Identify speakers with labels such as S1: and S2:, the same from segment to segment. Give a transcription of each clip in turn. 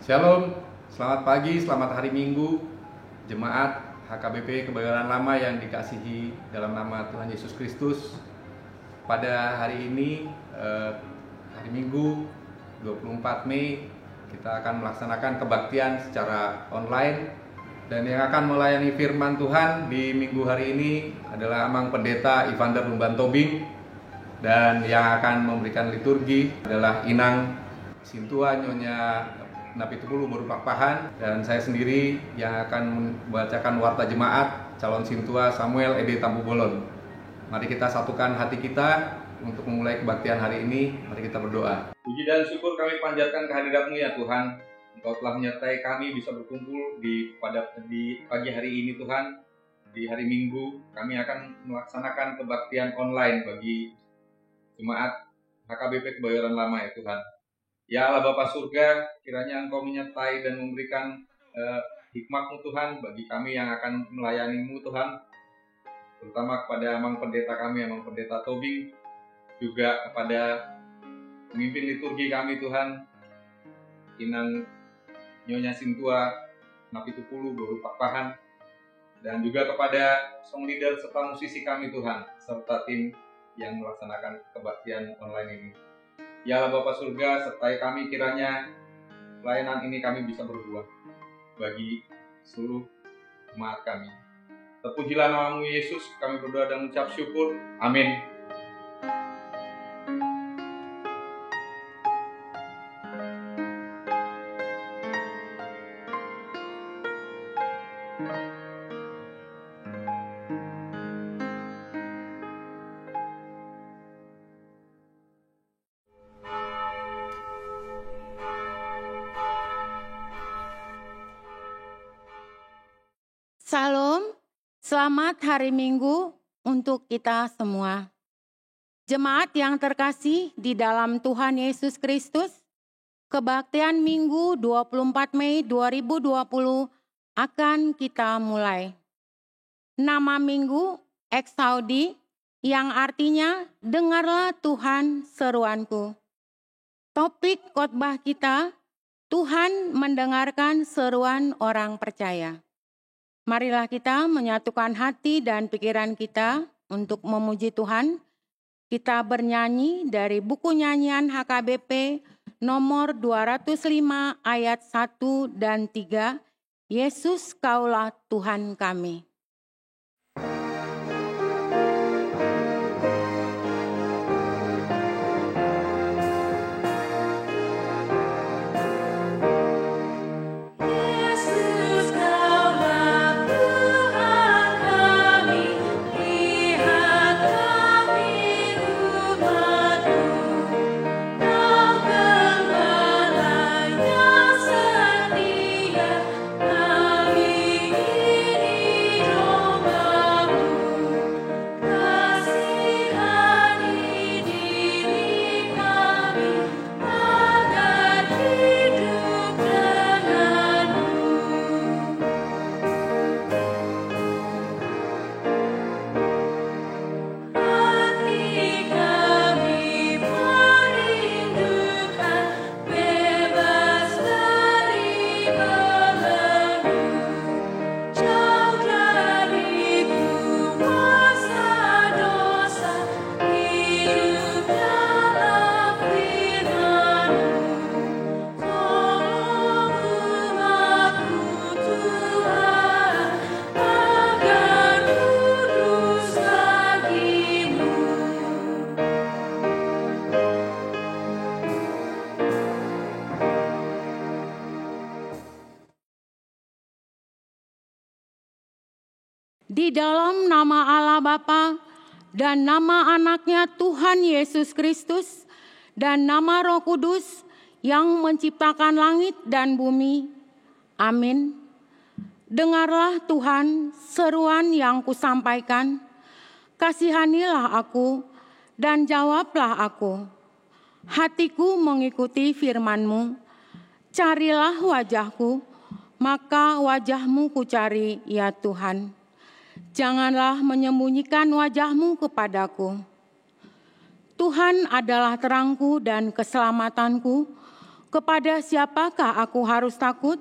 S1: Shalom, selamat pagi, selamat hari Minggu, jemaat HKBP Kebayoran Lama yang dikasihi dalam nama Tuhan Yesus Kristus. Pada hari ini, hari Minggu 24 Mei, kita akan melaksanakan kebaktian secara online. Dan yang akan melayani firman Tuhan di minggu hari ini adalah Amang Pendeta Evander Lumban Tobing. Dan yang akan memberikan liturgi adalah Inang Sintua Nyonya Napitupulu Merupakpahan, dan saya sendiri yang akan membacakan warta jemaat calon Sintua Samuel Ede Tampu Bolon. Mari kita satukan hati kita untuk memulai kebaktian hari ini. Mari kita berdoa. Puji dan syukur kami panjatkan kehadirat-Mu ya Tuhan. Engkau telah menyertai kami bisa berkumpul di pagi hari ini Tuhan. Di hari Minggu kami akan melaksanakan kebaktian online bagi jemaat HKBP Kebayoran Lama ya Tuhan. Ya Allah Bapa Surga, kiranya Engkau menyertai dan memberikan hikmat-Mu Tuhan bagi kami yang akan melayani-Mu Tuhan, terutama kepada Amang Pendeta kami, Amang Pendeta Tobing, juga kepada pemimpin liturgi kami Tuhan, Inang Nyonya Sintua Napitupulu Merupakpahan, dan juga kepada song leader serta musisi kami Tuhan, serta tim yang melaksanakan kebaktian online ini. Ya Allah Bapa Surga, sertai kami kiranya pelayanan ini kami bisa berbuah bagi seluruh jemaat kami. Terpujilah nama-Mu Yesus, kami berdoa dan mengucap syukur. Amin.
S2: Salam, selamat hari Minggu untuk kita semua. Jemaat yang terkasih di dalam Tuhan Yesus Kristus, kebaktian Minggu 24 Mei 2020 akan kita mulai. Nama Minggu Exaudi yang artinya dengarlah Tuhan seruanku. Topik khotbah kita, Tuhan mendengarkan seruan orang percaya. Marilah kita menyatukan hati dan pikiran kita untuk memuji Tuhan. Kita bernyanyi dari buku nyanyian HKBP nomor 205 ayat 1 dan 3. Yesus Kaulah Tuhan kami. Di dalam nama Allah Bapa dan nama anaknya Tuhan Yesus Kristus dan nama Roh Kudus yang menciptakan langit dan bumi. Amin. Dengarlah Tuhan seruan yang kusampaikan. Kasihanilah aku dan jawablah aku. Hatiku mengikuti firman-Mu. Carilah wajah-Ku, maka wajah-Mu kucari ya Tuhan. Janganlah menyembunyikan wajah-Mu kepadaku. Tuhan adalah terangku dan keselamatanku. Kepada siapakah aku harus takut?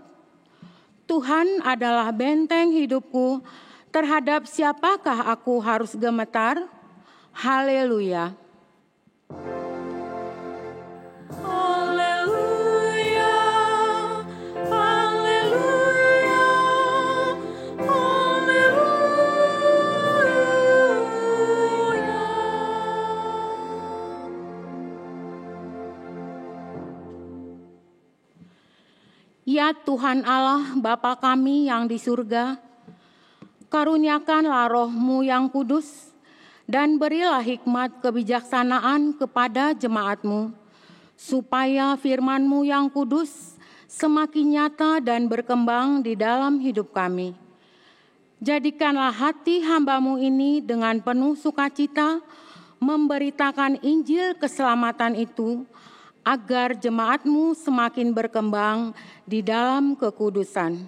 S2: Tuhan adalah benteng hidupku. Terhadap siapakah aku harus gemetar? Haleluya.
S3: Haleluya, haleluya, haleluya.
S2: Ya Tuhan Allah, Bapa kami yang di surga, karuniakanlah Roh-Mu yang kudus, dan berilah hikmat kebijaksanaan kepada jemaat-Mu, supaya firman-Mu yang kudus semakin nyata dan berkembang di dalam hidup kami. Jadikanlah hati hamba-Mu ini dengan penuh sukacita memberitakan Injil keselamatan itu, agar jemaat-Mu semakin berkembang di dalam kekudusan.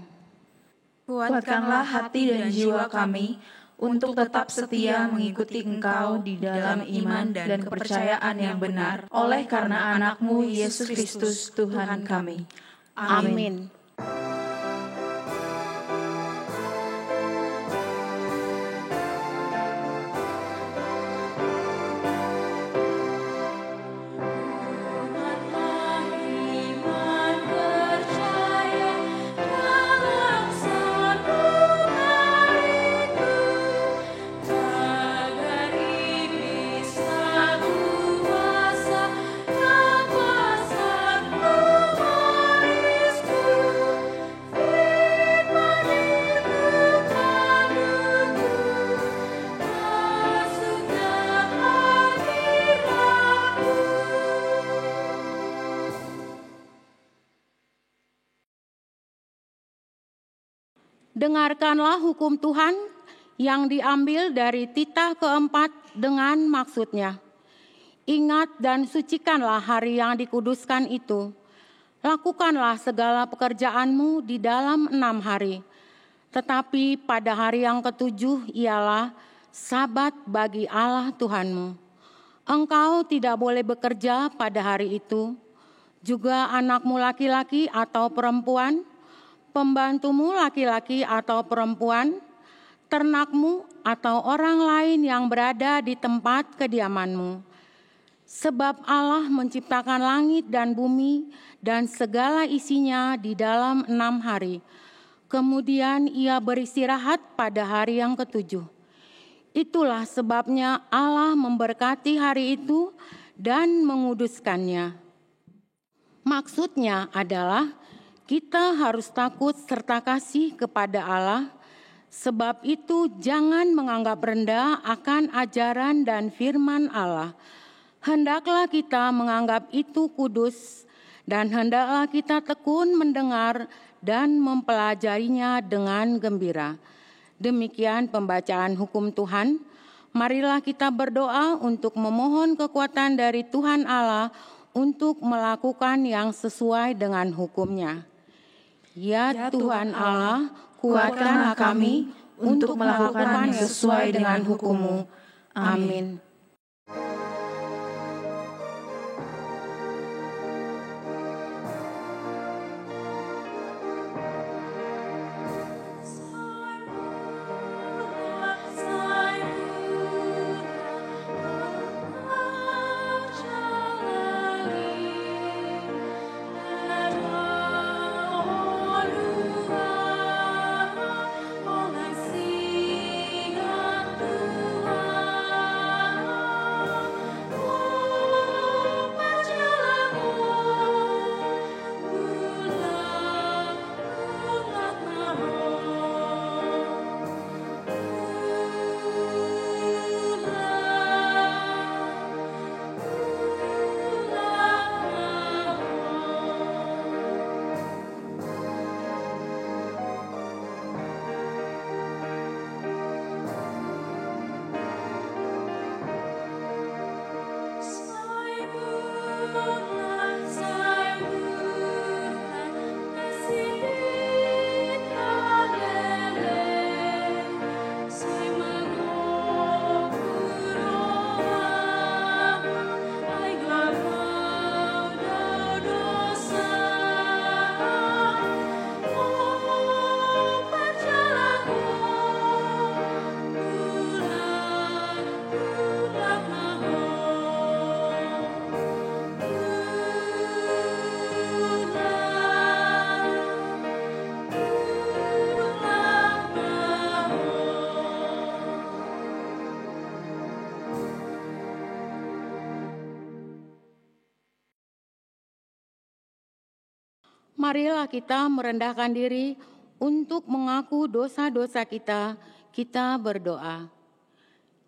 S3: Kuatkanlah hati dan jiwa kami untuk tetap setia mengikuti Engkau di dalam iman dan kepercayaan yang benar, oleh karena anak-Mu Yesus Kristus Tuhan kami. Amin.
S2: Dengarkanlah hukum Tuhan yang diambil dari titah keempat dengan maksudnya. Ingat dan sucikanlah hari yang dikuduskan itu. Lakukanlah segala pekerjaanmu di dalam 6 hari. Tetapi pada hari yang ke-7 ialah Sabat bagi Allah Tuhanmu. Engkau tidak boleh bekerja pada hari itu. Juga anakmu laki-laki atau perempuan, pembantumu laki-laki atau perempuan, ternakmu atau orang lain yang berada di tempat kediamanmu. Sebab Allah menciptakan langit dan bumi dan segala isinya di dalam 6 hari. Kemudian Ia beristirahat pada hari yang ke-7. Itulah sebabnya Allah memberkati hari itu dan menguduskannya. Maksudnya adalah kita harus takut serta kasih kepada Allah, sebab itu jangan menganggap rendah akan ajaran dan firman Allah. Hendaklah kita menganggap itu kudus, dan hendaklah kita tekun mendengar dan mempelajarinya dengan gembira. Demikian pembacaan hukum Tuhan. Marilah kita berdoa untuk memohon kekuatan dari Tuhan Allah untuk melakukan yang sesuai dengan hukum-Nya. Ya Tuhan Allah, kuatkanlah kami untuk melakukan yang sesuai dengan hukum-Mu. Amin. Marilah kita merendahkan diri untuk mengaku dosa-dosa kita. Kita berdoa.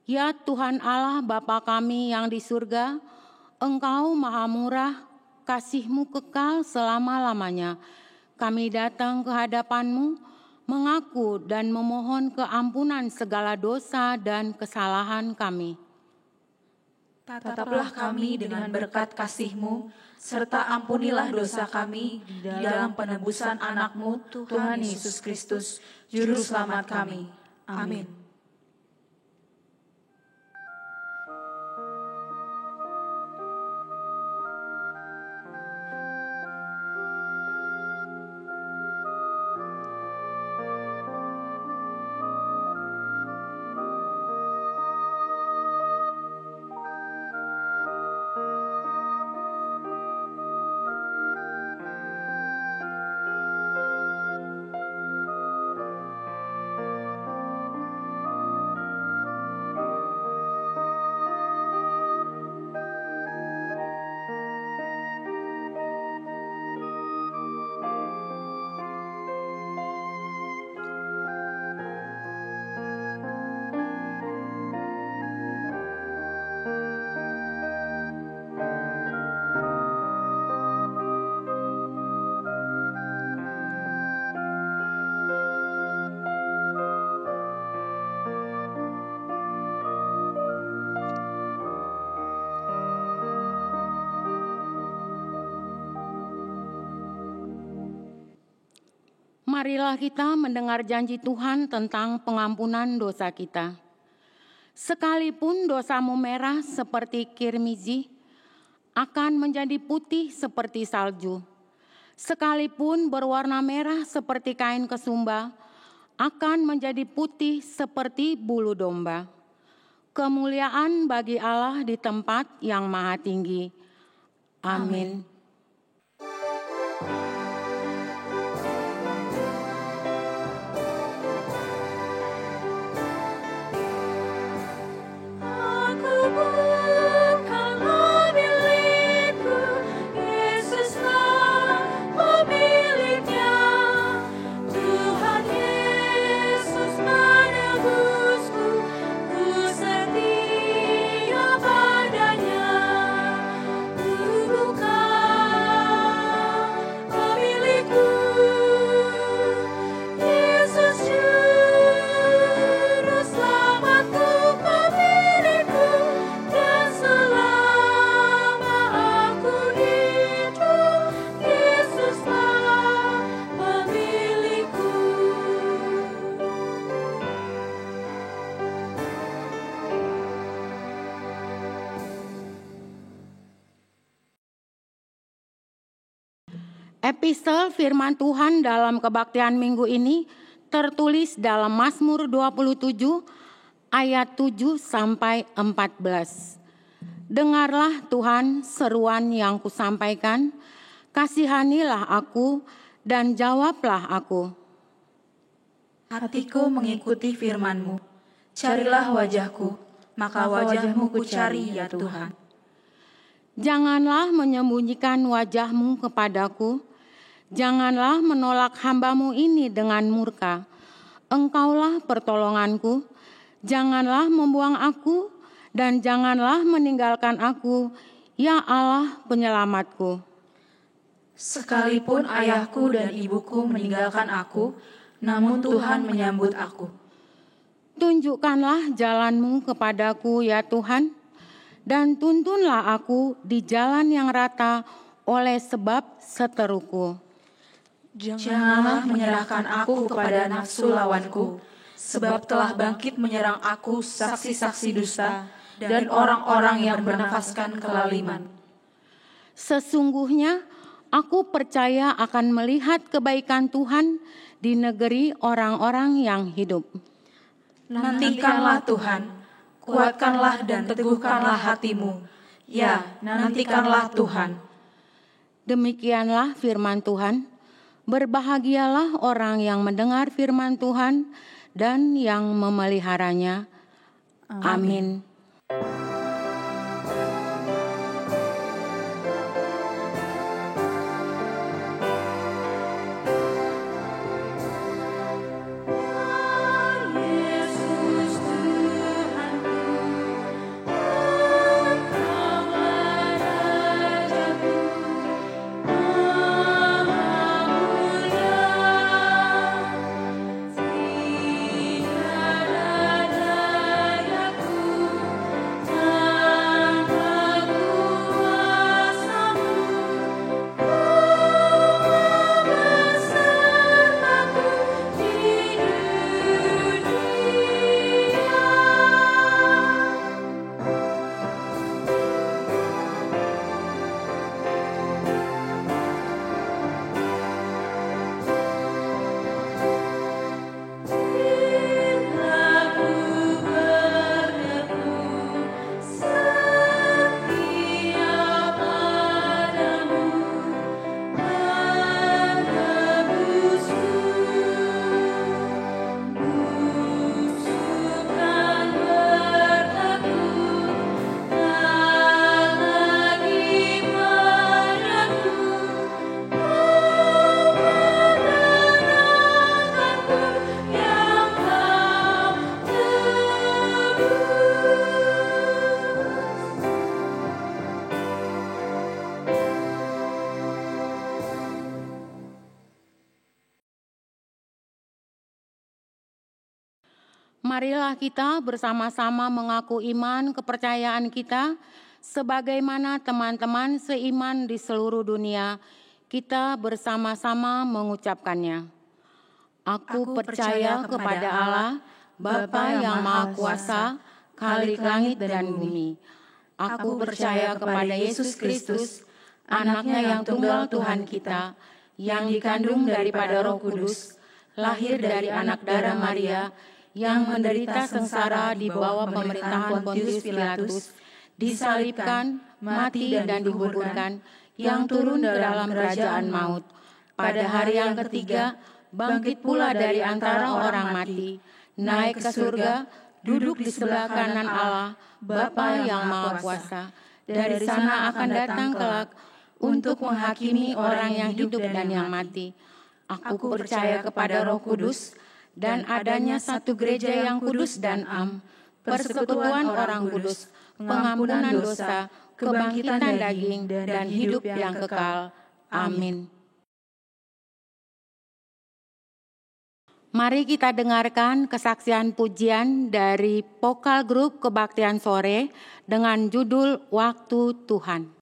S2: Ya Tuhan Allah Bapa kami yang di surga, Engkau maha murah, kasih-Mu kekal selama-lamanya. Kami datang ke hadapan-Mu, mengaku dan memohon keampunan segala dosa dan kesalahan kami.
S3: Tataplah kami dengan berkat kasih-Mu, serta ampunilah dosa kami di dalam penebusan anak-Mu, Tuhan Yesus Kristus, Juru Selamat kami. Amin.
S2: Marilah kita mendengar janji Tuhan tentang pengampunan dosa kita. Sekalipun dosamu merah seperti kirmizi, akan menjadi putih seperti salju. Sekalipun berwarna merah seperti kain kesumba, akan menjadi putih seperti bulu domba. Kemuliaan bagi Allah di tempat yang maha tinggi. Amin. Epistel firman Tuhan dalam kebaktian minggu ini tertulis dalam Mazmur 27 ayat 7 sampai 14. Dengarlah Tuhan seruan yang kusampaikan, kasihanilah aku dan jawablah aku.
S3: Hatiku mengikuti firman-Mu, carilah wajah-Ku, maka wajah-Mu kucari ya Tuhan.
S2: Janganlah menyembunyikan wajah-Mu kepadaku, janganlah menolak hamba-Mu ini dengan murka. Engkaulah pertolonganku, janganlah membuang aku, dan janganlah meninggalkan aku, ya Allah penyelamatku.
S3: Sekalipun ayahku dan ibuku meninggalkan aku, namun Tuhan menyambut aku.
S2: Tunjukkanlah jalan-Mu kepadaku, ya Tuhan, dan tuntunlah aku di jalan yang rata oleh sebab seteruku.
S3: Janganlah menyerahkan aku kepada nafsu lawanku, sebab telah bangkit menyerang aku saksi-saksi dusta dan orang-orang yang bernafaskan kelaliman.
S2: Sesungguhnya aku percaya akan melihat kebaikan Tuhan di negeri orang-orang yang hidup.
S3: Nantikanlah Tuhan, kuatkanlah dan teguhkanlah hatimu. Ya, nantikanlah Tuhan.
S2: Demikianlah firman Tuhan. Berbahagialah orang yang mendengar firman Tuhan dan yang memeliharanya. Amin. Marilah kita bersama-sama mengaku iman kepercayaan kita sebagaimana teman-teman seiman di seluruh dunia. Kita bersama-sama mengucapkannya. Aku percaya kepada Allah, Bapa yang Maha Kuasa, Khalik langit dan bumi. Aku percaya kepada Yesus Kristus, Anaknya yang tunggal Tuhan kita, yang dikandung daripada Roh Kudus, lahir dari anak darah Maria, yang menderita sengsara di bawah pemerintahan Pontius Pilatus, disalibkan, mati dan dikuburkan, yang turun ke dalam kerajaan maut. Pada hari yang ketiga, bangkit pula dari antara orang mati, naik ke surga, duduk di sebelah kanan Allah, Bapa yang Maha Kuasa. Dari sana akan datang kelak untuk menghakimi orang yang hidup dan yang mati. Aku percaya kepada Roh Kudus, dan adanya satu gereja yang kudus dan am, persekutuan orang kudus, pengampunan dosa, kebangkitan daging, dan hidup yang kekal. Amin. Mari kita dengarkan kesaksian pujian dari Vokal Grup Kebaktian Sore dengan judul Waktu Tuhan.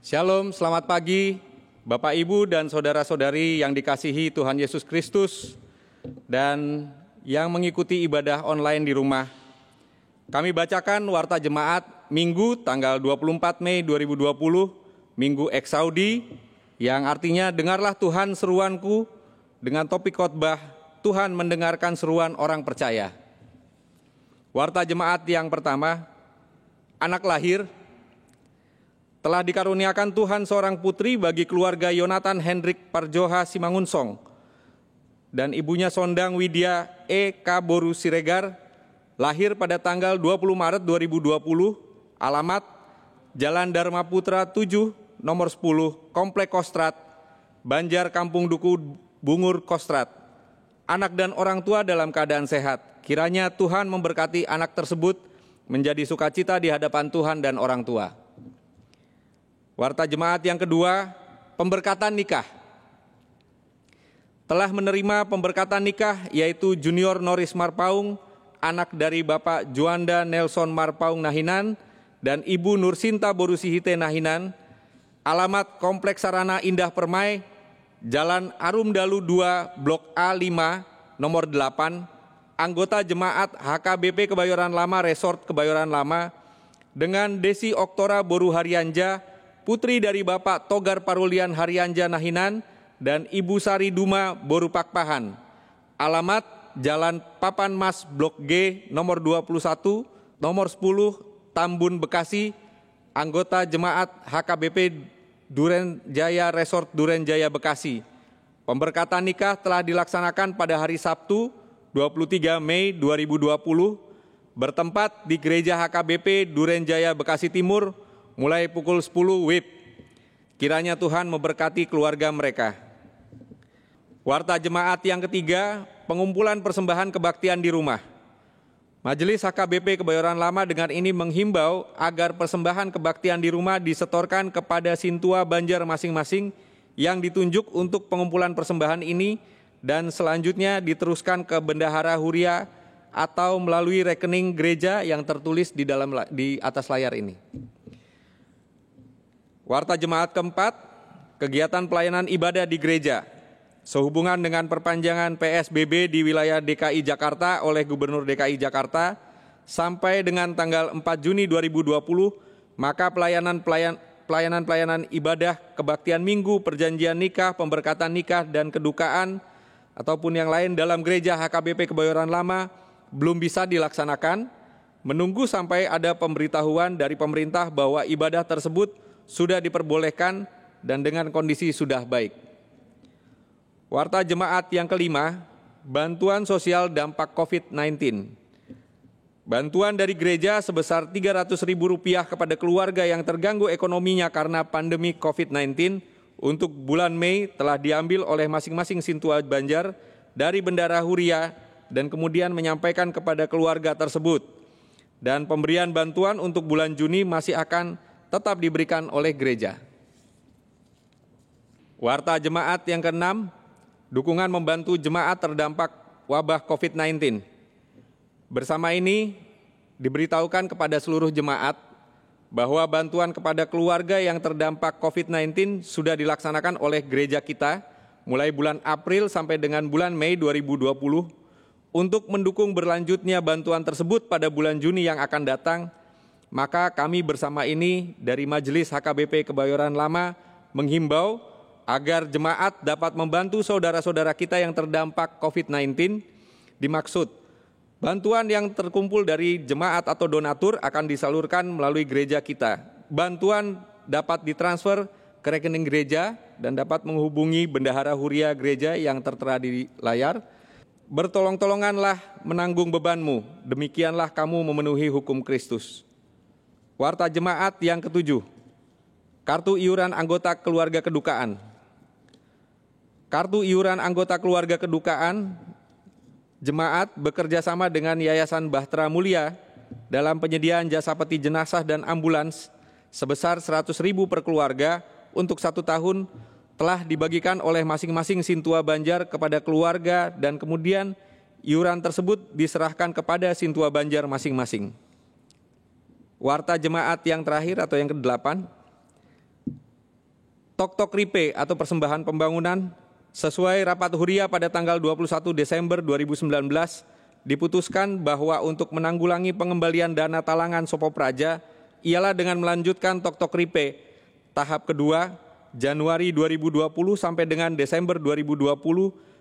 S1: Shalom, selamat pagi Bapak Ibu dan saudara-saudari yang dikasihi Tuhan Yesus Kristus dan yang mengikuti ibadah online di rumah. Kami bacakan Warta Jemaat Minggu tanggal 24 Mei 2020, Minggu Eksaudi, yang artinya dengarlah Tuhan seruanku, dengan topik khotbah Tuhan mendengarkan seruan orang percaya. Warta Jemaat yang pertama, anak lahir. Telah dikaruniakan Tuhan seorang putri bagi keluarga Yonatan Hendrik Parjoha Simangunsong dan ibunya Sondang Widya E. K. Boru Siregar, lahir pada tanggal 20 Maret 2020, alamat Jalan Dharma Putra 7, nomor 10, Komplek Kostrat, Banjar Kampung Duku, Bungur Kostrat. Anak dan orang tua dalam keadaan sehat. Kiranya Tuhan memberkati anak tersebut menjadi sukacita di hadapan Tuhan dan orang tua. Warta Jemaat yang kedua, pemberkatan nikah. Telah menerima pemberkatan nikah yaitu Junior Norris Marpaung, anak dari Bapak Juanda Nelson Marpaung Nahinan dan Ibu Nursinta Borusihite Nahinan, alamat Kompleks Sarana Indah Permai, Jalan Arum Dalu 2, Blok A5, nomor 8, anggota Jemaat HKBP Kebayoran Lama Resort Kebayoran Lama, dengan Desi Oktora Boru Haryanja, putri dari Bapak Togar Parulian Haryanja Nahinan dan Ibu Sari Duma Boru Pakpahan. Alamat Jalan Papan Mas Blok G nomor 21, nomor 10, Tambun Bekasi, anggota Jemaat HKBP Duren Jaya Resort Duren Jaya Bekasi. Pemberkatan nikah telah dilaksanakan pada hari Sabtu 23 Mei 2020 bertempat di Gereja HKBP Duren Jaya Bekasi Timur mulai pukul 10 WIB. Kiranya Tuhan memberkati keluarga mereka. Warta Jemaat yang ketiga, pengumpulan persembahan kebaktian di rumah. Majelis HKBP Kebayoran Lama dengan ini menghimbau agar persembahan kebaktian di rumah disetorkan kepada Sintua Banjar masing-masing yang ditunjuk untuk pengumpulan persembahan ini dan selanjutnya diteruskan ke Bendahara Huria atau melalui rekening gereja yang tertulis di atas layar ini. Warta Jemaat keempat, kegiatan pelayanan ibadah di gereja. Sehubungan dengan perpanjangan PSBB di wilayah DKI Jakarta oleh Gubernur DKI Jakarta sampai dengan tanggal 4 Juni 2020, maka pelayanan ibadah kebaktian minggu, perjanjian nikah, pemberkatan nikah, dan kedukaan ataupun yang lain dalam gereja HKBP Kebayoran Lama belum bisa dilaksanakan, menunggu sampai ada pemberitahuan dari pemerintah bahwa ibadah tersebut sudah diperbolehkan dan dengan kondisi sudah baik. Warta Jemaat yang kelima, bantuan sosial dampak COVID-19. Bantuan dari gereja sebesar Rp300.000 kepada keluarga yang terganggu ekonominya karena pandemi COVID-19 untuk bulan Mei telah diambil oleh masing-masing Sintua Banjar dari Bendahara Huria dan kemudian menyampaikan kepada keluarga tersebut. Dan pemberian bantuan untuk bulan Juni masih akan tetap diberikan oleh gereja. Warta Jemaat yang keenam, dukungan membantu jemaat terdampak wabah COVID-19. Bersama ini diberitahukan kepada seluruh jemaat bahwa bantuan kepada keluarga yang terdampak COVID-19 sudah dilaksanakan oleh gereja kita mulai bulan April sampai dengan bulan Mei 2020. Untuk mendukung berlanjutnya bantuan tersebut pada bulan Juni yang akan datang, maka kami bersama ini dari Majelis HKBP Kebayoran Lama menghimbau agar jemaat dapat membantu saudara-saudara kita yang terdampak COVID-19. Dimaksud, bantuan yang terkumpul dari jemaat atau donatur akan disalurkan melalui gereja kita. Bantuan dapat ditransfer ke rekening gereja dan dapat menghubungi Bendahara Huria gereja yang tertera di layar. Bertolong-tolonganlah menanggung bebanmu, demikianlah kamu memenuhi hukum Kristus. Warta Jemaat yang ketujuh, kartu iuran anggota keluarga kedukaan. Kartu iuran anggota keluarga kedukaan, jemaat bekerja sama dengan Yayasan Bahtera Mulia dalam penyediaan jasa peti jenazah dan ambulans sebesar Rp100.000 per keluarga untuk 1 tahun telah dibagikan oleh masing-masing Sintua Banjar kepada keluarga dan kemudian iuran tersebut diserahkan kepada Sintua Banjar masing-masing. Warta Jemaat yang terakhir atau yang ke-8, Tok-Tok Ripe atau persembahan pembangunan sesuai rapat Huria pada tanggal 21 Desember 2019 diputuskan bahwa untuk menanggulangi pengembalian dana talangan Sopo Praja ialah dengan melanjutkan Tok-Tok Ripe tahap kedua Januari 2020 sampai dengan Desember 2020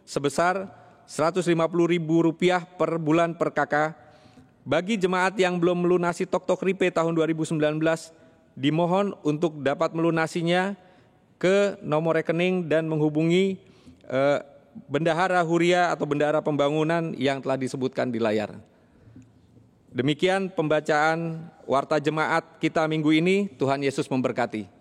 S1: sebesar Rp150.000 per bulan per kakak. Bagi jemaat yang belum melunasi Tok-Tok Ripe tahun 2019, dimohon untuk dapat melunasinya ke nomor rekening dan menghubungi Bendahara Huria atau Bendahara Pembangunan yang telah disebutkan di layar. Demikian pembacaan warta jemaat kita minggu ini. Tuhan Yesus memberkati.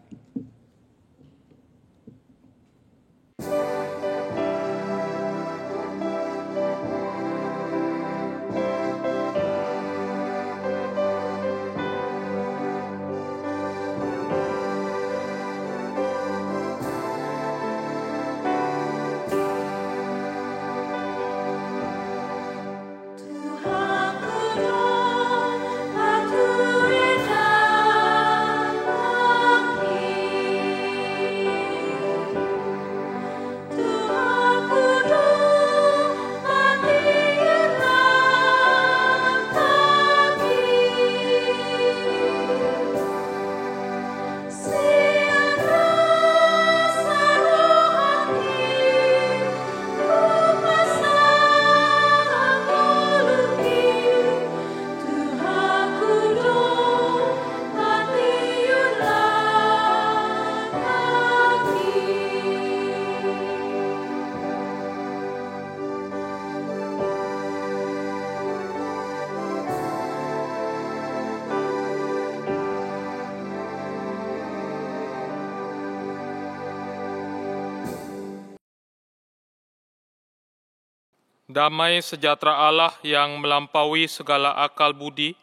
S4: Damai sejahtera Allah yang melampaui segala akal budi,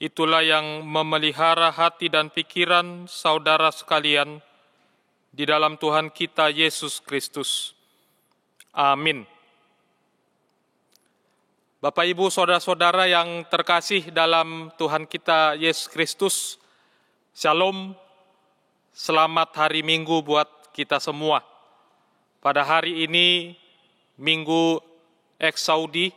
S4: itulah yang memelihara hati dan pikiran saudara sekalian di dalam Tuhan kita Yesus Kristus. Amin. Bapak, Ibu, saudara-saudara yang terkasih dalam Tuhan kita Yesus Kristus, Shalom, selamat hari Minggu buat kita semua. Pada hari ini, Minggu Eksaudi,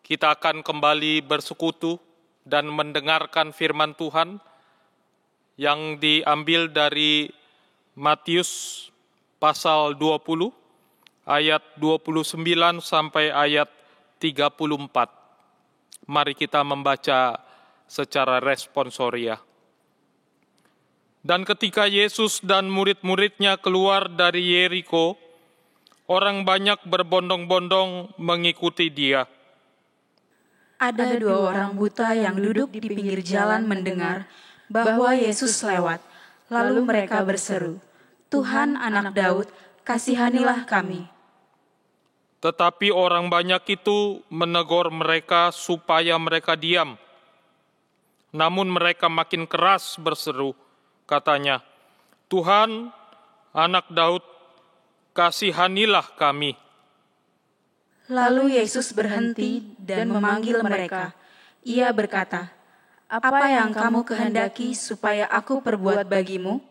S4: kita akan kembali bersekutu dan mendengarkan firman Tuhan yang diambil dari Matius pasal 20, ayat 29 sampai ayat 34. Mari kita membaca secara responsoria. Dan ketika Yesus dan murid-muridnya keluar dari Yeriko, orang banyak berbondong-bondong mengikuti dia.
S3: Ada 2 orang buta yang duduk di pinggir jalan mendengar bahwa Yesus lewat. Lalu mereka berseru, "Tuhan, Anak Daud, kasihanilah kami."
S4: Tetapi orang banyak itu menegur mereka supaya mereka diam. Namun mereka makin keras berseru, katanya, "Tuhan, Anak Daud, kasihanilah kami."
S3: Lalu Yesus berhenti dan memanggil mereka. Ia berkata, "Apa yang kamu kehendaki supaya aku perbuat bagimu?"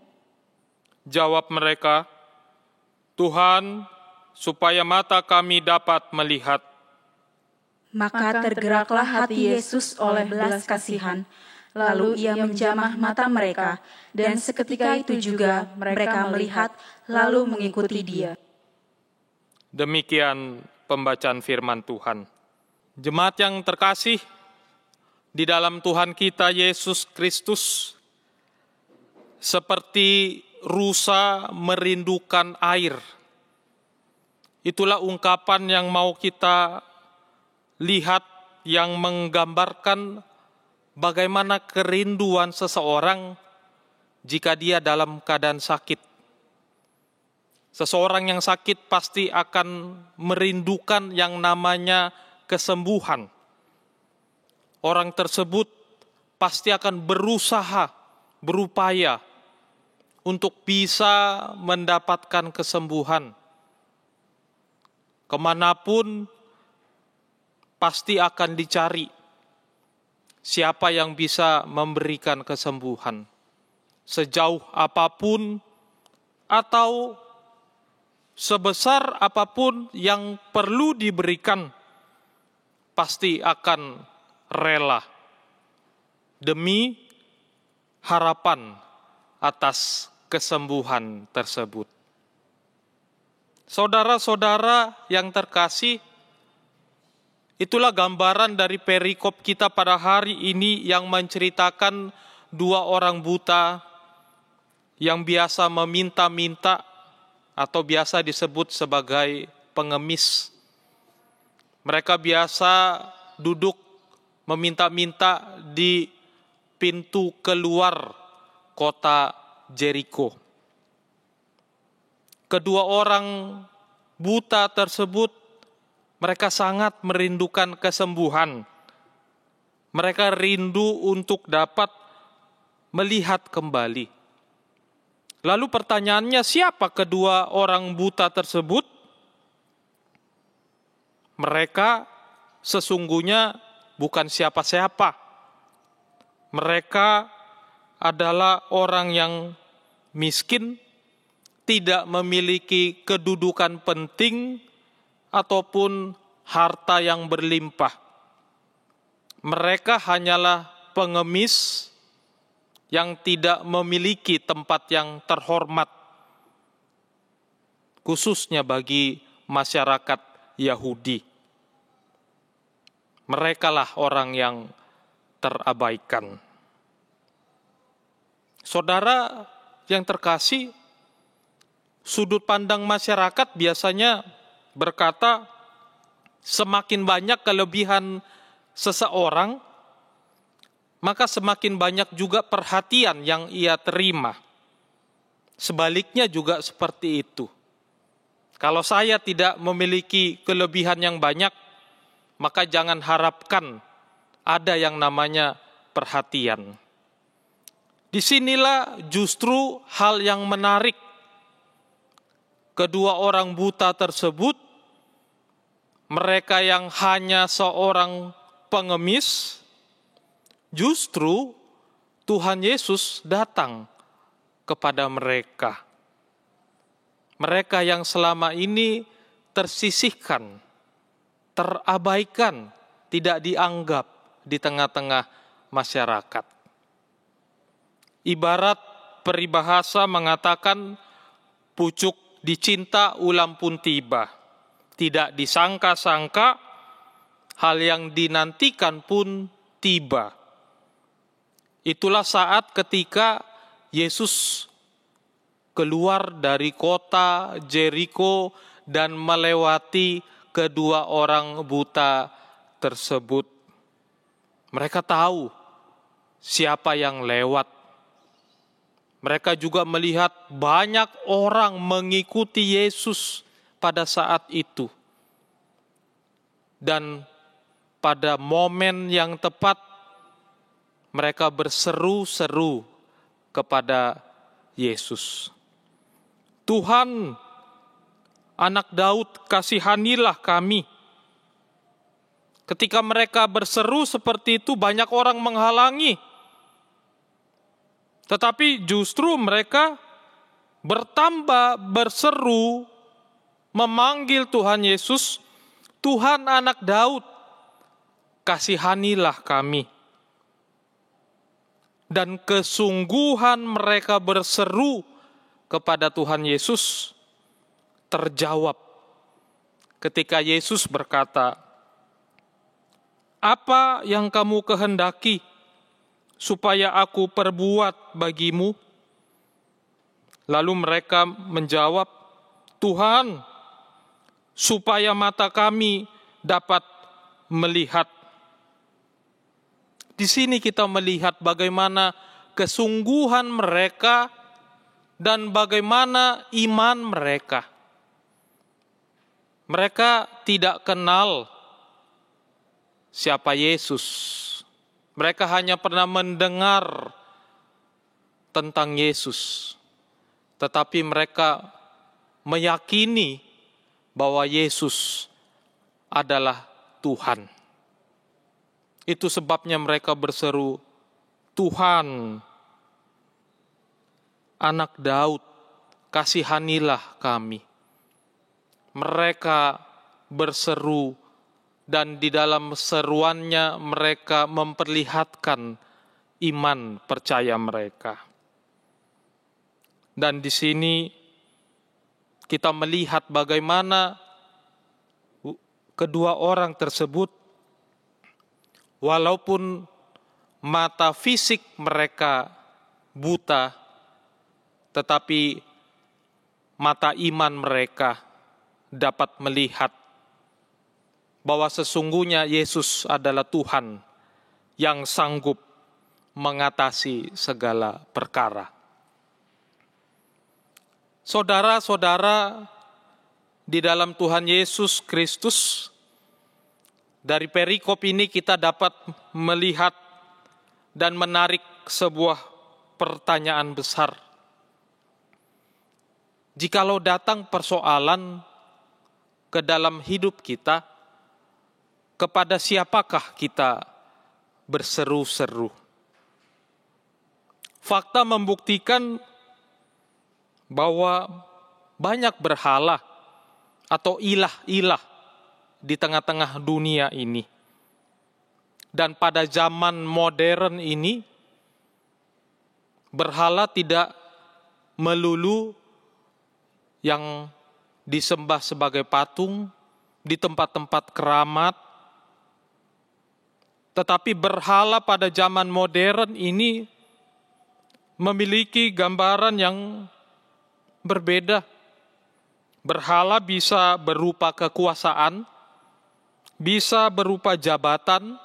S4: Jawab mereka, "Tuhan, supaya mata kami dapat melihat."
S3: Maka tergeraklah hati Yesus oleh belas kasihan. Lalu ia menjamah mata mereka, dan seketika itu juga mereka melihat, lalu mengikuti dia.
S4: Demikian pembacaan firman Tuhan. Jemaat yang terkasih di dalam Tuhan kita Yesus Kristus, seperti rusa merindukan air. Itulah ungkapan yang mau kita lihat yang menggambarkan bagaimana kerinduan seseorang jika dia dalam keadaan sakit. Seseorang yang sakit pasti akan merindukan yang namanya kesembuhan. Orang tersebut pasti akan berusaha, berupaya untuk bisa mendapatkan kesembuhan. Kemanapun pasti akan dicari siapa yang bisa memberikan kesembuhan. Sejauh apapun atau sebesar apapun yang perlu diberikan pasti akan rela demi harapan atas kesembuhan tersebut. Saudara-saudara yang terkasih, itulah gambaran dari perikop kita pada hari ini yang menceritakan dua orang buta yang biasa meminta-minta atau biasa disebut sebagai pengemis. Mereka biasa duduk meminta-minta di pintu keluar kota Jeriko. Kedua orang buta tersebut, mereka sangat merindukan kesembuhan. Mereka rindu untuk dapat melihat kembali. Lalu pertanyaannya, siapa kedua orang buta tersebut? Mereka sesungguhnya bukan siapa-siapa. Mereka adalah orang yang miskin, tidak memiliki kedudukan penting ataupun harta yang berlimpah. Mereka hanyalah pengemis yang tidak memiliki tempat yang terhormat, khususnya bagi masyarakat Yahudi. Merekalah orang yang terabaikan. Saudara yang terkasih, sudut pandang masyarakat biasanya berkata, semakin banyak kelebihan seseorang, maka semakin banyak juga perhatian yang ia terima. Sebaliknya juga seperti itu. Kalau saya tidak memiliki kelebihan yang banyak, maka jangan harapkan ada yang namanya perhatian. Disinilah justru hal yang menarik. Kedua orang buta tersebut, mereka yang hanya seorang pengemis, justru Tuhan Yesus datang kepada mereka. Mereka yang selama ini tersisihkan, terabaikan, tidak dianggap di tengah-tengah masyarakat. Ibarat peribahasa mengatakan, pucuk dicinta ulam pun tiba. Tidak disangka-sangka, hal yang dinantikan pun tiba. Itulah saat ketika Yesus keluar dari kota Jeriko dan melewati kedua orang buta tersebut. Mereka tahu siapa yang lewat. Mereka juga melihat banyak orang mengikuti Yesus pada saat itu. Dan pada momen yang tepat, mereka berseru-seru kepada Yesus. Tuhan, Anak Daud, kasihanilah kami. Ketika mereka berseru seperti itu, banyak orang menghalangi. Tetapi justru mereka bertambah berseru, memanggil Tuhan Yesus, Tuhan Anak Daud, kasihanilah kami. Dan kesungguhan mereka berseru kepada Tuhan Yesus terjawab ketika Yesus berkata, apa yang kamu kehendaki supaya aku perbuat bagimu? Lalu mereka menjawab, Tuhan, supaya mata kami dapat melihat. Di sini kita melihat bagaimana kesungguhan mereka dan bagaimana iman mereka. Mereka tidak kenal siapa Yesus. Mereka hanya pernah mendengar tentang Yesus. Tetapi mereka meyakini bahwa Yesus adalah Tuhan. Itu sebabnya mereka berseru, Tuhan, Anak Daud, kasihanilah kami. Mereka berseru dan di dalam seruannya mereka memperlihatkan iman percaya mereka. Dan di sini kita melihat bagaimana kedua orang tersebut, walaupun mata fisik mereka buta, tetapi mata iman mereka dapat melihat bahwa sesungguhnya Yesus adalah Tuhan yang sanggup mengatasi segala perkara. Saudara-saudara, di dalam Tuhan Yesus Kristus, dari perikop ini kita dapat melihat dan menarik sebuah pertanyaan besar. Jikalau datang persoalan ke dalam hidup kita, kepada siapakah kita berseru-seru? Fakta membuktikan bahwa banyak berhala atau ilah-ilah di tengah-tengah dunia ini. Dan pada zaman modern ini, berhala tidak melulu yang disembah sebagai patung di tempat-tempat keramat, tetapi berhala pada zaman modern ini memiliki gambaran yang berbeda. Berhala bisa berupa kekuasaan, bisa berupa jabatan,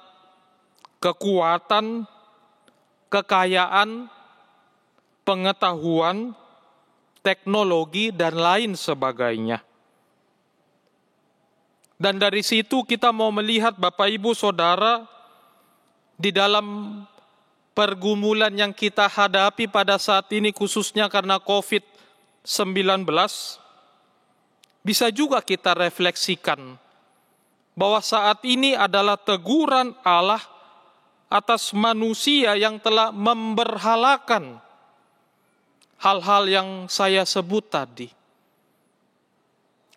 S4: kekuatan, kekayaan, pengetahuan, teknologi, dan lain sebagainya. Dan dari situ kita mau melihat Bapak Ibu Saudara, di dalam pergumulan yang kita hadapi pada saat ini khususnya karena COVID-19, bisa juga kita refleksikan bahwa saat ini adalah teguran Allah atas manusia yang telah memberhalakan hal-hal yang saya sebut tadi.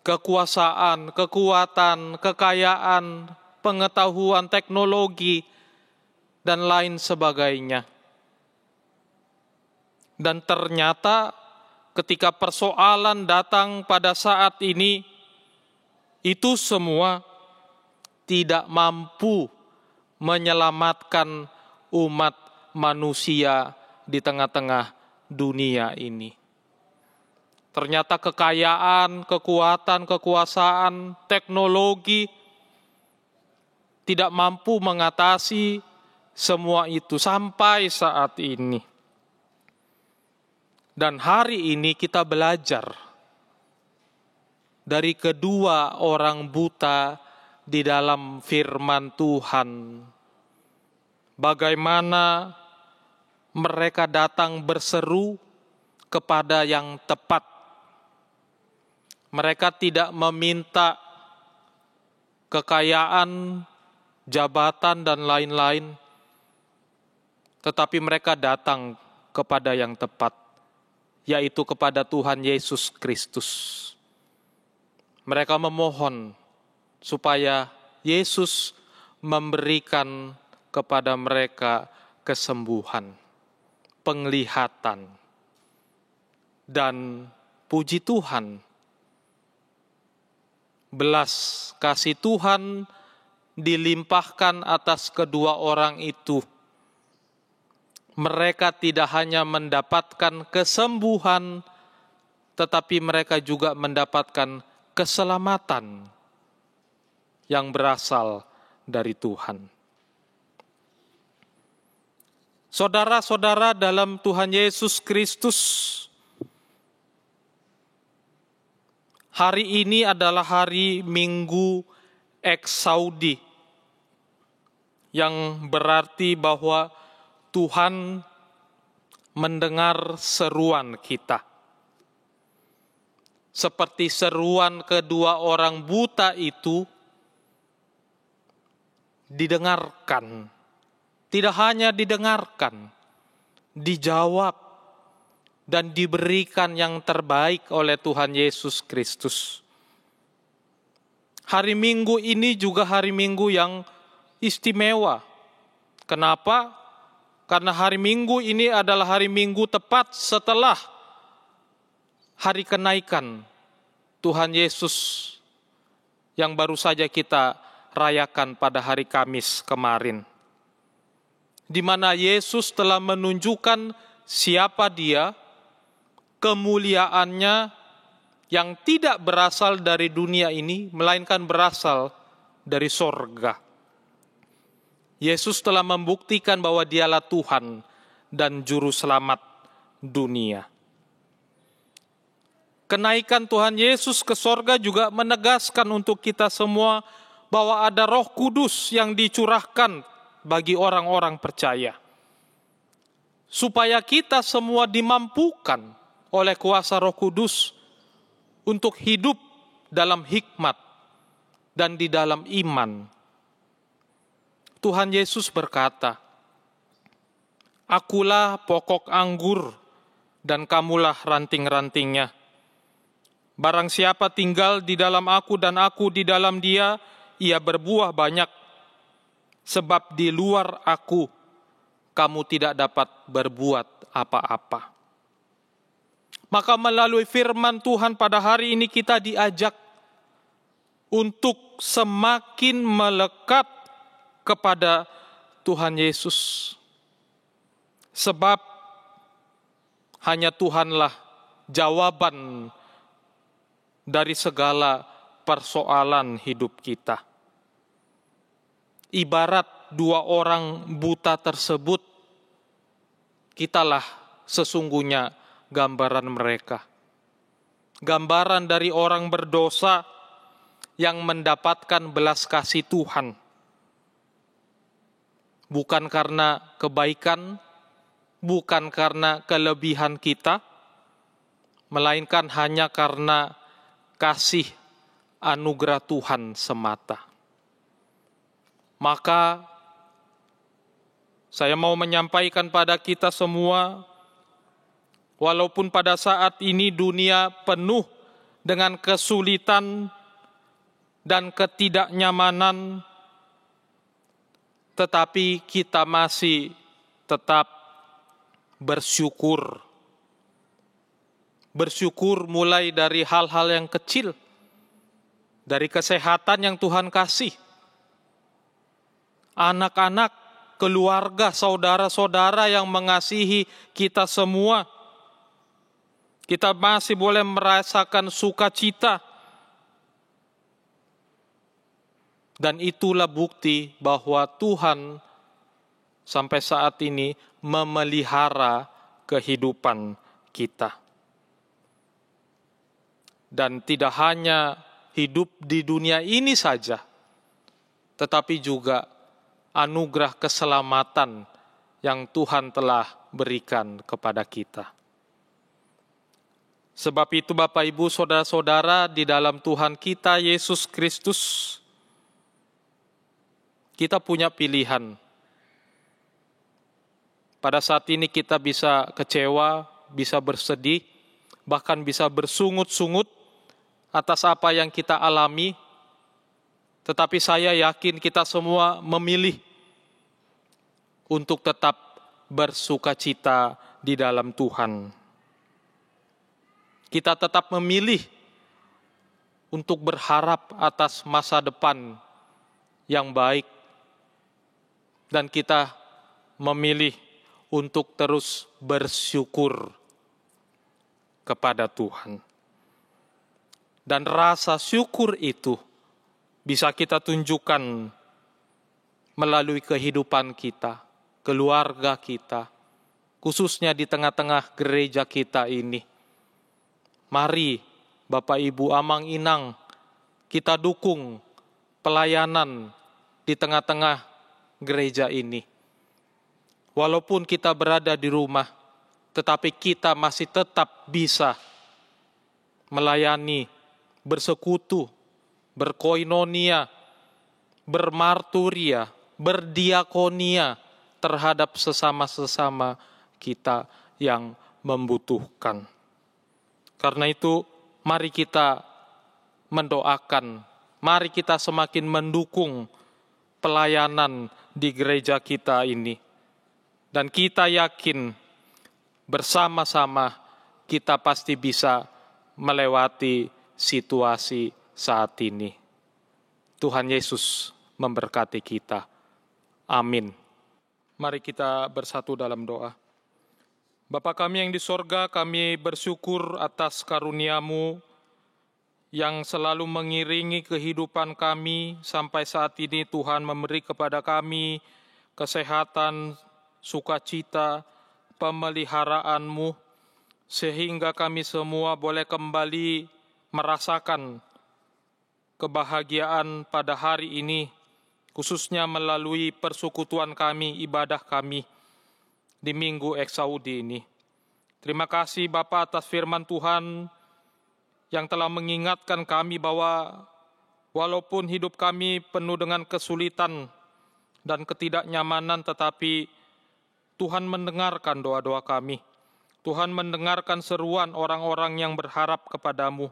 S4: Kekuasaan, kekuatan, kekayaan, pengetahuan, teknologi, dan lain sebagainya. Dan ternyata ketika persoalan datang pada saat ini, itu semua tidak mampu menyelamatkan umat manusia di tengah-tengah dunia ini. Ternyata kekayaan, kekuatan, kekuasaan, teknologi tidak mampu mengatasi semua itu sampai saat ini. Dan hari ini kita belajar dari kedua orang buta di dalam firman Tuhan. Bagaimana mereka datang berseru kepada yang tepat. Mereka tidak meminta kekayaan, jabatan, dan lain-lain. Tetapi mereka datang kepada yang tepat, yaitu kepada Tuhan Yesus Kristus. Mereka memohon supaya Yesus memberikan kepada mereka kesembuhan, penglihatan, dan puji Tuhan, belas kasih Tuhan dilimpahkan atas kedua orang itu. Mereka tidak hanya mendapatkan kesembuhan, tetapi mereka juga mendapatkan keselamatan yang berasal dari Tuhan. Saudara-saudara dalam Tuhan Yesus Kristus, hari ini adalah hari Minggu Eksaudi, yang berarti bahwa Tuhan mendengar seruan kita. Seperti seruan kedua orang buta itu didengarkan. Tidak hanya didengarkan, dijawab dan diberikan yang terbaik oleh Tuhan Yesus Kristus. hari Minggu ini juga hari Minggu yang istimewa. Kenapa? Karena hari Minggu ini adalah hari Minggu tepat setelah hari kenaikan Tuhan Yesus yang baru saja kita rayakan pada hari Kamis kemarin, di mana Yesus telah menunjukkan siapa Dia, kemuliaannya yang tidak berasal dari dunia ini, melainkan berasal dari sorga. Yesus telah membuktikan bahwa Dialah Tuhan dan Juru Selamat dunia. Kenaikan Tuhan Yesus ke sorga juga menegaskan untuk kita semua bahwa ada Roh Kudus yang dicurahkan bagi orang-orang percaya, supaya kita semua dimampukan oleh kuasa Roh Kudus untuk hidup dalam hikmat dan di dalam iman. Tuhan Yesus berkata, "Akulah pokok anggur dan kamulah ranting-rantingnya. Barang siapa tinggal di dalam aku dan aku di dalam dia, ia berbuah banyak. Sebab di luar aku, kamu tidak dapat berbuat apa-apa." Maka melalui firman Tuhan pada hari ini kita diajak untuk semakin melekat kepada Tuhan Yesus. Sebab hanya Tuhanlah jawaban dari segala persoalan hidup kita. Ibarat dua orang buta tersebut, kitalah sesungguhnya gambaran mereka. Gambaran dari orang berdosa yang mendapatkan belas kasih Tuhan. Bukan karena kebaikan, bukan karena kelebihan kita, melainkan hanya karena kasih anugerah Tuhan semata. Maka saya mau menyampaikan pada kita semua, walaupun pada saat ini dunia penuh dengan kesulitan dan ketidaknyamanan, tetapi kita masih tetap bersyukur. Bersyukur mulai dari hal-hal yang kecil, dari kesehatan yang Tuhan kasih, anak-anak, keluarga, saudara-saudara yang mengasihi kita semua. Kita masih boleh merasakan sukacita. Dan itulah bukti bahwa Tuhan sampai saat ini memelihara kehidupan kita. Dan tidak hanya hidup di dunia ini saja, tetapi juga anugerah keselamatan yang Tuhan telah berikan kepada kita. Sebab itu Bapak Ibu Saudara-saudara di dalam Tuhan kita Yesus Kristus, kita punya pilihan. Pada saat ini kita bisa kecewa, bisa bersedih, bahkan bisa bersungut-sungut atas apa yang kita alami. Tetapi saya yakin kita semua memilih untuk tetap bersukacita di dalam Tuhan. Kita tetap memilih untuk berharap atas masa depan yang baik. Dan kita memilih untuk terus bersyukur kepada Tuhan. Dan rasa syukur itu bisa kita tunjukkan melalui kehidupan kita, keluarga kita, khususnya di tengah-tengah gereja kita ini. Mari Bapak Ibu Amang Inang, kita dukung pelayanan di tengah-tengah gereja ini. Walaupun kita berada di rumah, tetapi kita masih tetap bisa melayani, bersekutu, berkoinonia, bermarturia, berdiakonia terhadap sesama-sesama kita yang membutuhkan. Karena itu, mari kita mendoakan Mari kita semakin mendukung pelayanan di gereja kita ini. Dan kita yakin bersama-sama kita pasti bisa melewati situasi saat ini. Tuhan Yesus memberkati kita. Amin. Mari kita bersatu dalam doa. Bapa kami yang di sorga, kami bersyukur atas karunia-Mu yang selalu mengiringi kehidupan kami sampai saat ini. Tuhan memberi kepada kami kesehatan, sukacita, pemeliharaan-Mu, sehingga kami semua boleh kembali merasakan kebahagiaan pada hari ini, khususnya melalui persekutuan kami, ibadah kami di Minggu Eksaudi ini. Terima kasih Bapa atas firman Tuhan yang telah mengingatkan kami bahwa walaupun hidup kami penuh dengan kesulitan dan ketidaknyamanan, tetapi Tuhan mendengarkan doa-doa kami. Tuhan mendengarkan seruan orang-orang yang berharap kepadamu.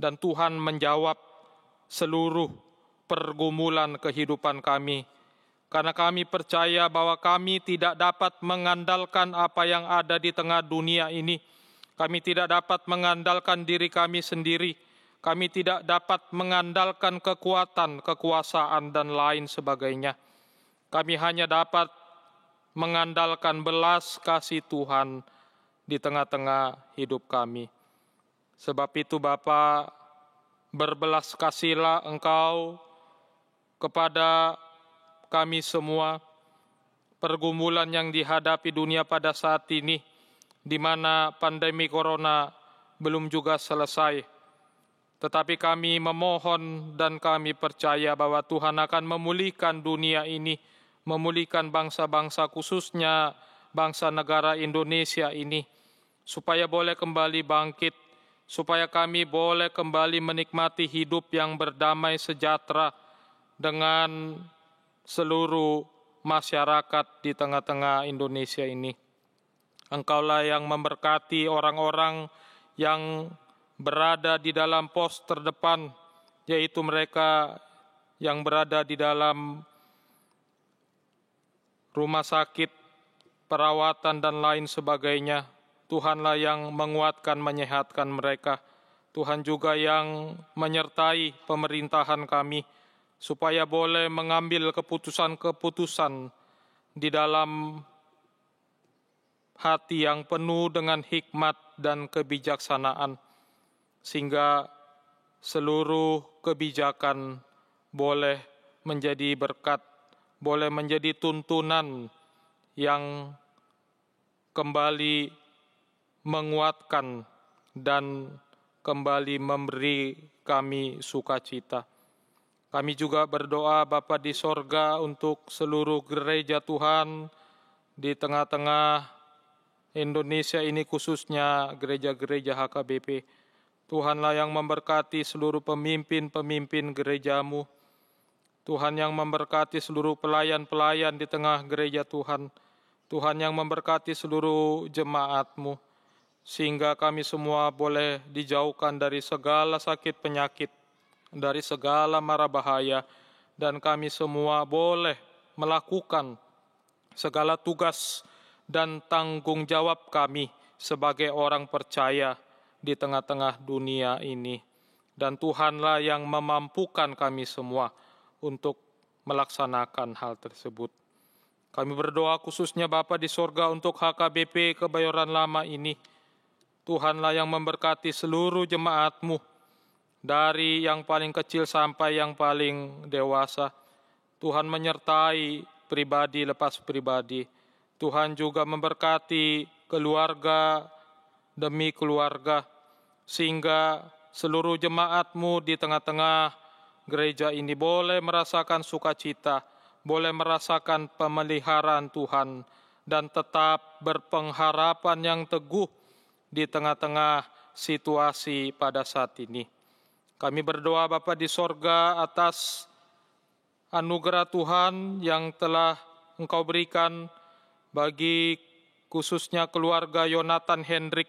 S4: Dan Tuhan menjawab seluruh pergumulan kehidupan kami. Karena kami percaya bahwa kami tidak dapat mengandalkan apa yang ada di tengah dunia ini. Kami tidak dapat mengandalkan diri kami sendiri. Kami tidak dapat mengandalkan kekuatan, kekuasaan, dan lain sebagainya. Kami hanya dapat mengandalkan belas kasih Tuhan di tengah-tengah hidup kami. Sebab itu Bapa, berbelas kasihlah Engkau kepada kami semua. Pergumulan yang dihadapi dunia pada saat ini, di mana pandemi corona belum juga selesai. Tetapi kami memohon dan kami percaya bahwa Tuhan akan memulihkan dunia ini, memulihkan bangsa-bangsa, khususnya bangsa negara Indonesia ini, supaya boleh kembali bangkit, supaya kami boleh kembali menikmati hidup yang berdamai sejahtera dengan seluruh masyarakat di tengah-tengah Indonesia ini. Engkaulah yang memberkati orang-orang yang berada di dalam pos terdepan, yaitu mereka yang berada di dalam rumah sakit, perawatan, dan lain sebagainya. Tuhanlah yang menguatkan, menyehatkan mereka. Tuhan juga yang menyertai pemerintahan kami, supaya boleh mengambil keputusan-keputusan di dalam hati yang penuh dengan hikmat dan kebijaksanaan, sehingga seluruh kebijakan boleh menjadi berkat, boleh menjadi tuntunan yang kembali menguatkan dan kembali memberi kami sukacita. Kami juga berdoa Bapa di sorga untuk seluruh gereja Tuhan di tengah-tengah Indonesia ini, khususnya gereja-gereja HKBP. Tuhanlah yang memberkati seluruh pemimpin-pemimpin gerejamu. Tuhan yang memberkati seluruh pelayan-pelayan di tengah gereja Tuhan. Tuhan yang memberkati seluruh jemaat-Mu, sehingga kami semua boleh dijauhkan dari segala sakit penyakit, dari segala mara bahaya, dan kami semua boleh melakukan segala tugas dan tanggung jawab kami sebagai orang percaya di tengah-tengah dunia ini. Dan Tuhanlah yang memampukan kami semua untuk melaksanakan hal tersebut. Kami berdoa khususnya Bapa di sorga untuk HKBP Kebayoran Lama ini. Tuhanlah yang memberkati seluruh jemaat-Mu, dari yang paling kecil sampai yang paling dewasa. Tuhan menyertai pribadi lepas pribadi. Tuhan juga memberkati keluarga demi keluarga, sehingga seluruh jemaat-Mu di tengah-tengah gereja ini boleh merasakan sukacita, boleh merasakan pemeliharaan Tuhan, dan tetap berpengharapan yang teguh di tengah-tengah situasi pada saat ini. Kami berdoa Bapa di sorga atas anugerah Tuhan yang telah Engkau berikan bagi khususnya keluarga Yonatan Hendrik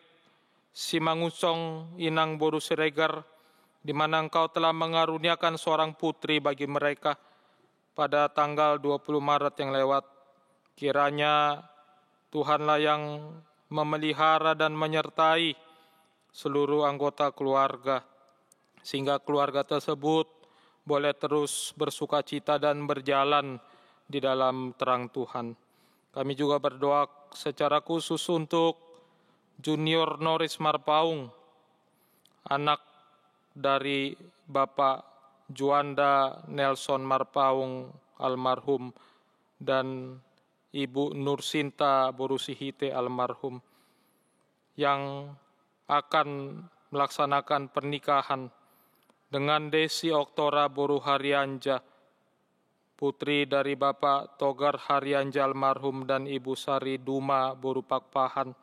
S4: Simanguncong Inang Boru Siregar, di mana Engkau telah mengaruniakan seorang putri bagi mereka pada tanggal 20 Maret yang lewat. Kiranya Tuhanlah yang memelihara dan menyertai seluruh anggota keluarga, sehingga keluarga tersebut boleh terus bersukacita dan berjalan di dalam terang Tuhan. Kami juga berdoa secara khusus untuk Junior Norris Marpaung, anak dari Bapak Juanda Nelson Marpaung almarhum dan Ibu Nursinta Borusihite almarhum, yang akan melaksanakan pernikahan dengan Desi Oktora Boru Haryanja, putri dari Bapak Togar Haryanja almarhum dan Ibu Sari Duma Boru Pakpahan.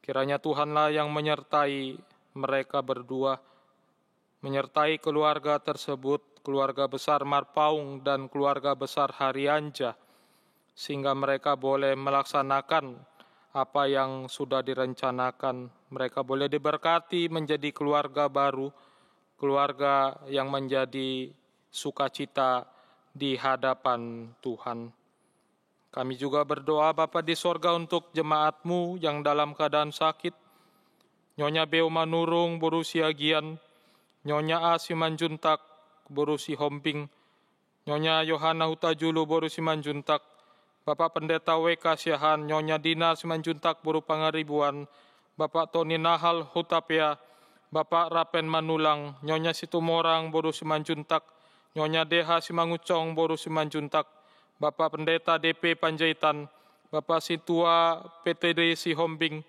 S4: Kiranya Tuhanlah yang menyertai mereka berdua, menyertai keluarga tersebut, keluarga besar Marpaung dan keluarga besar Haryanja, sehingga mereka boleh melaksanakan apa yang sudah direncanakan. Mereka boleh diberkati menjadi keluarga baru, keluarga yang menjadi sukacita di hadapan Tuhan. Kami juga berdoa Bapa di sorga untuk jemaat-Mu yang dalam keadaan sakit, Nyonya Beo Manurung berusia Gian, Nyonya A Simanjuntak berusi Homping, Nyonya Yohana Hutajulu berusi Manjuntak, Bapak Pendeta W. Kasiahan, Nyonya Dina Simanjuntak Boru Pangaribuan, Bapak Tony Nahal Hutapea, Bapak Rapen Manulang, Nyonya Situmorang Boru Simanjuntak, Nyonya Deha Simangucong Boru Simanjuntak, Bapak Pendeta DP Panjaitan, Bapak Situa PTD Sihombing,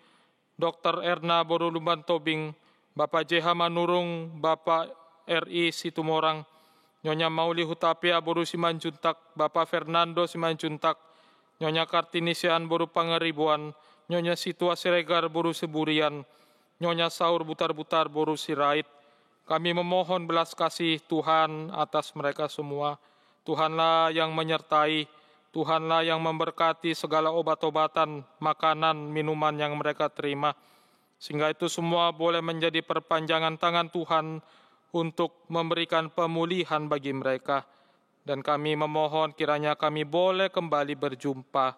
S4: Dr. Erna Boru Lumban Tobing, Bapak JH Manurung, Bapak RI Situmorang, Nyonya Mauli Hutapea Boru Simanjuntak, Bapak Fernando Simanjuntak, Nyonya Kartinisian Boru Pangaribuan, Nyonya Situa Siregar Boru Seburian, Nyonya Saur Butar-Butar Boru Sirait. Kami memohon belas kasih Tuhan atas mereka semua. Tuhanlah yang menyertai, Tuhanlah yang memberkati segala obat-obatan, makanan, minuman yang mereka terima. Sehingga itu semua boleh menjadi perpanjangan tangan Tuhan untuk memberikan pemulihan bagi mereka. Dan kami memohon kiranya kami boleh kembali berjumpa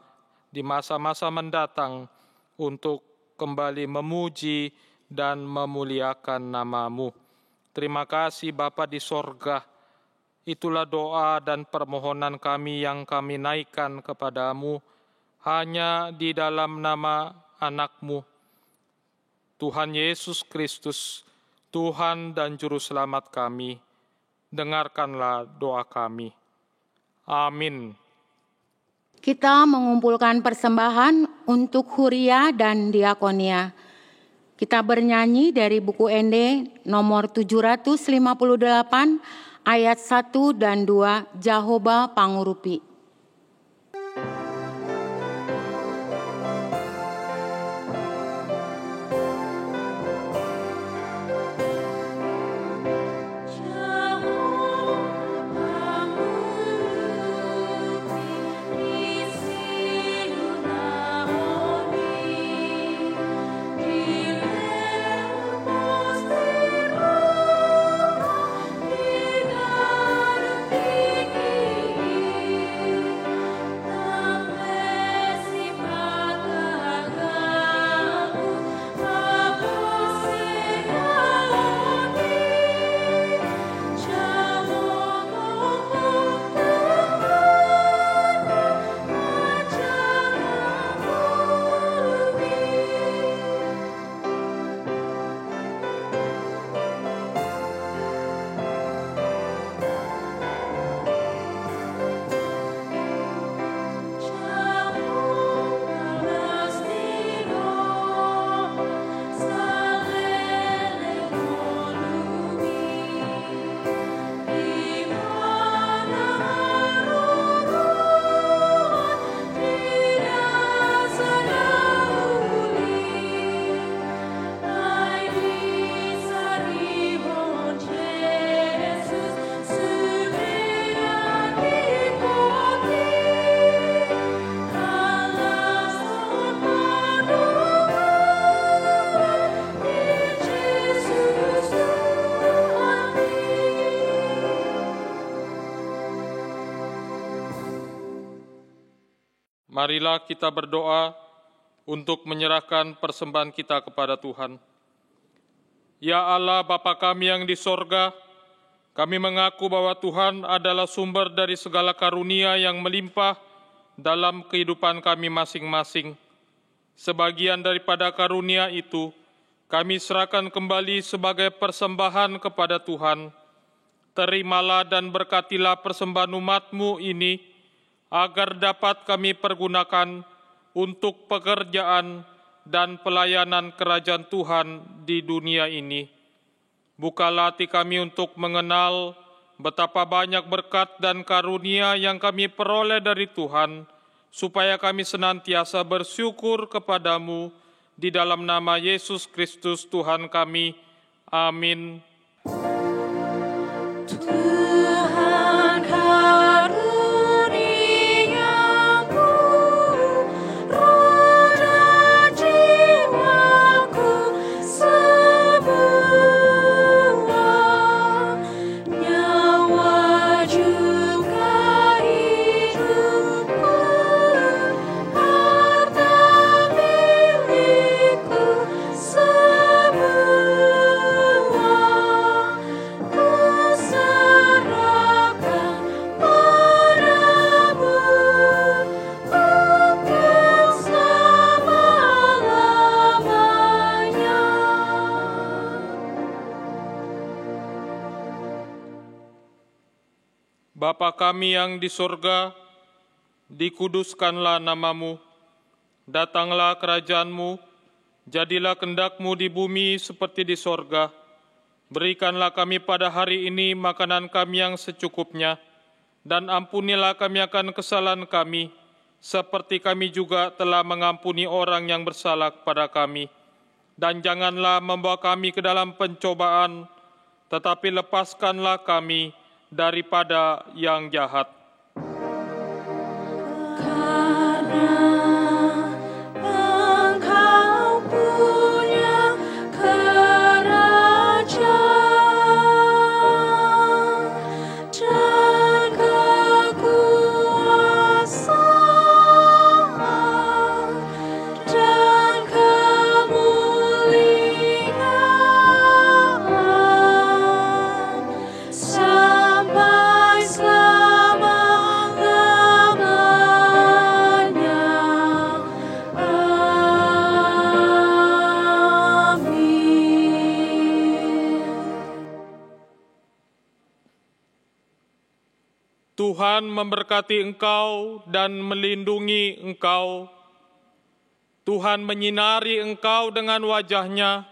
S4: di masa-masa mendatang untuk kembali memuji dan memuliakan nama-Mu. Terima kasih Bapa di sorga. Itulah doa dan permohonan kami yang kami naikkan kepadamu hanya di dalam nama anak-Mu, Tuhan Yesus Kristus, Tuhan dan Juru Selamat kami. Dengarkanlah doa kami. Amin.
S2: Kita mengumpulkan persembahan untuk Huria dan Diakonia. Kita bernyanyi dari buku Ende nomor 758 ayat 1 dan 2, Jahoba Pangurupi.
S4: Marilah kita berdoa untuk menyerahkan persembahan kita kepada Tuhan. Ya Allah, Bapa kami yang di sorga, kami mengaku bahwa Tuhan adalah sumber dari segala karunia yang melimpah dalam kehidupan kami masing-masing. Sebagian daripada karunia itu, kami serahkan kembali sebagai persembahan kepada Tuhan. Terimalah dan berkatilah persembahan umat-Mu ini, agar dapat kami pergunakan untuk pekerjaan dan pelayanan kerajaan Tuhan di dunia ini. Bukalah hati kami untuk mengenal betapa banyak berkat dan karunia yang kami peroleh dari Tuhan, supaya kami senantiasa bersyukur kepadamu di dalam nama Yesus Kristus Tuhan kami. Amin.
S3: Tuhan karuniaku, roh dan jiwaku semua, nyawa juga hidupku, harta milikku semua, kuserahkan padamu untuk selama-lamanya.
S4: Bapa kami yang di sorga, dikuduskanlah namamu, datanglah kerajaan-Mu, jadilah kehendak-Mu di bumi seperti di sorga. Berikanlah kami pada hari ini makanan kami yang secukupnya, dan ampunilah kami akan kesalahan kami, seperti kami juga telah mengampuni orang yang bersalah kepada kami. Dan janganlah membawa kami ke dalam pencobaan, tetapi lepaskanlah kami daripada yang jahat.
S3: Karena Engkau punya kerajaan dan kekuasaan dan kemuliaan sampai selama-lamanya. Amin.
S4: Tuhan memberkati engkau dan melindungi engkau. Tuhan menyinari engkau dengan wajah-Nya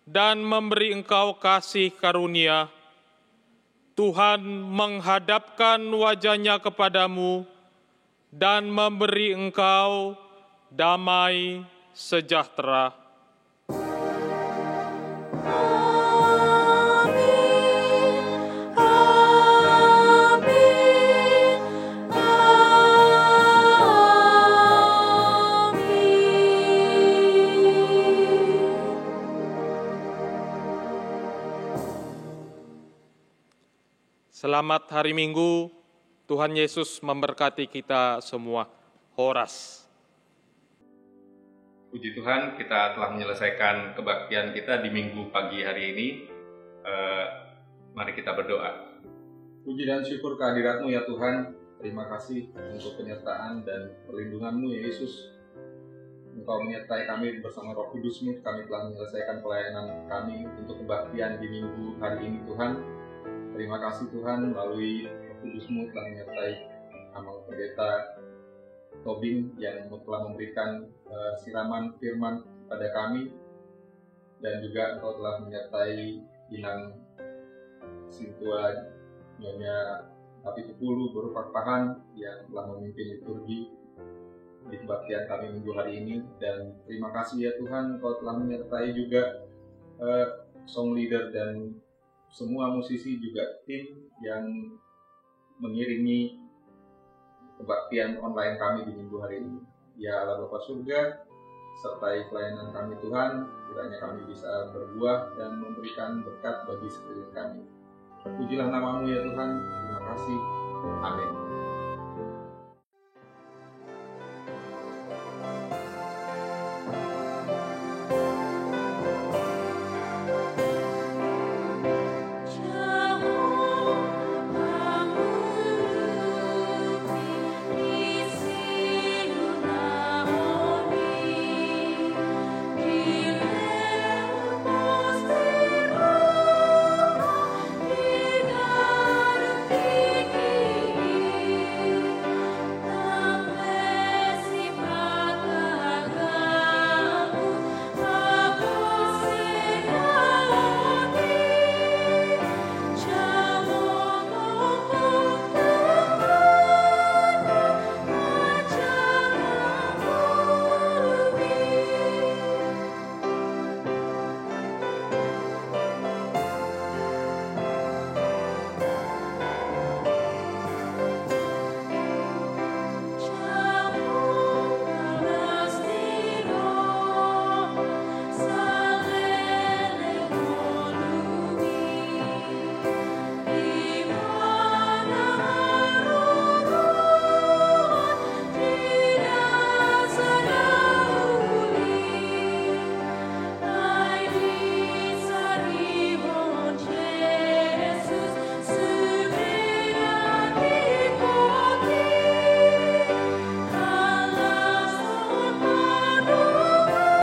S4: dan memberi engkau kasih karunia. Tuhan menghadapkan wajah-Nya kepadamu dan memberi engkau damai sejahtera.
S3: Amin. Amin.
S4: Selamat hari Minggu, Tuhan Yesus memberkati kita semua. Horas.
S1: Puji Tuhan, kita telah menyelesaikan kebaktian kita di minggu pagi hari ini. Mari kita berdoa. Puji dan syukur kehadirat-Mu ya Tuhan. Terima kasih untuk penyertaan dan perlindungan-Mu ya Yesus. Engkau menyertai kami bersama Roh Kudus-Mu. Kami telah menyelesaikan pelayanan kami untuk kebaktian di minggu hari ini Tuhan. Terima kasih Tuhan, melalui Roh Kudus-Mu telah menyertai Amang Pendeta Tobing yang telah memberikan siraman firman pada kami, dan juga Engkau telah menyertai Inang Sintua Nyonya Api Kepulu berupa Pahan yang telah memimpin liturgi di kebaktian kami minggu hari ini. Dan terima kasih ya Tuhan, Engkau telah menyertai juga song leader dan semua musisi, juga tim yang mengiringi kebaktian online kami di minggu hari ini. Ya Allah Bapa Surga, sertai pelayanan kami Tuhan, kiranya kami bisa berbuah dan memberikan berkat bagi sekeliling kami. Pujilah nama-Mu ya Tuhan, terima kasih. Amin.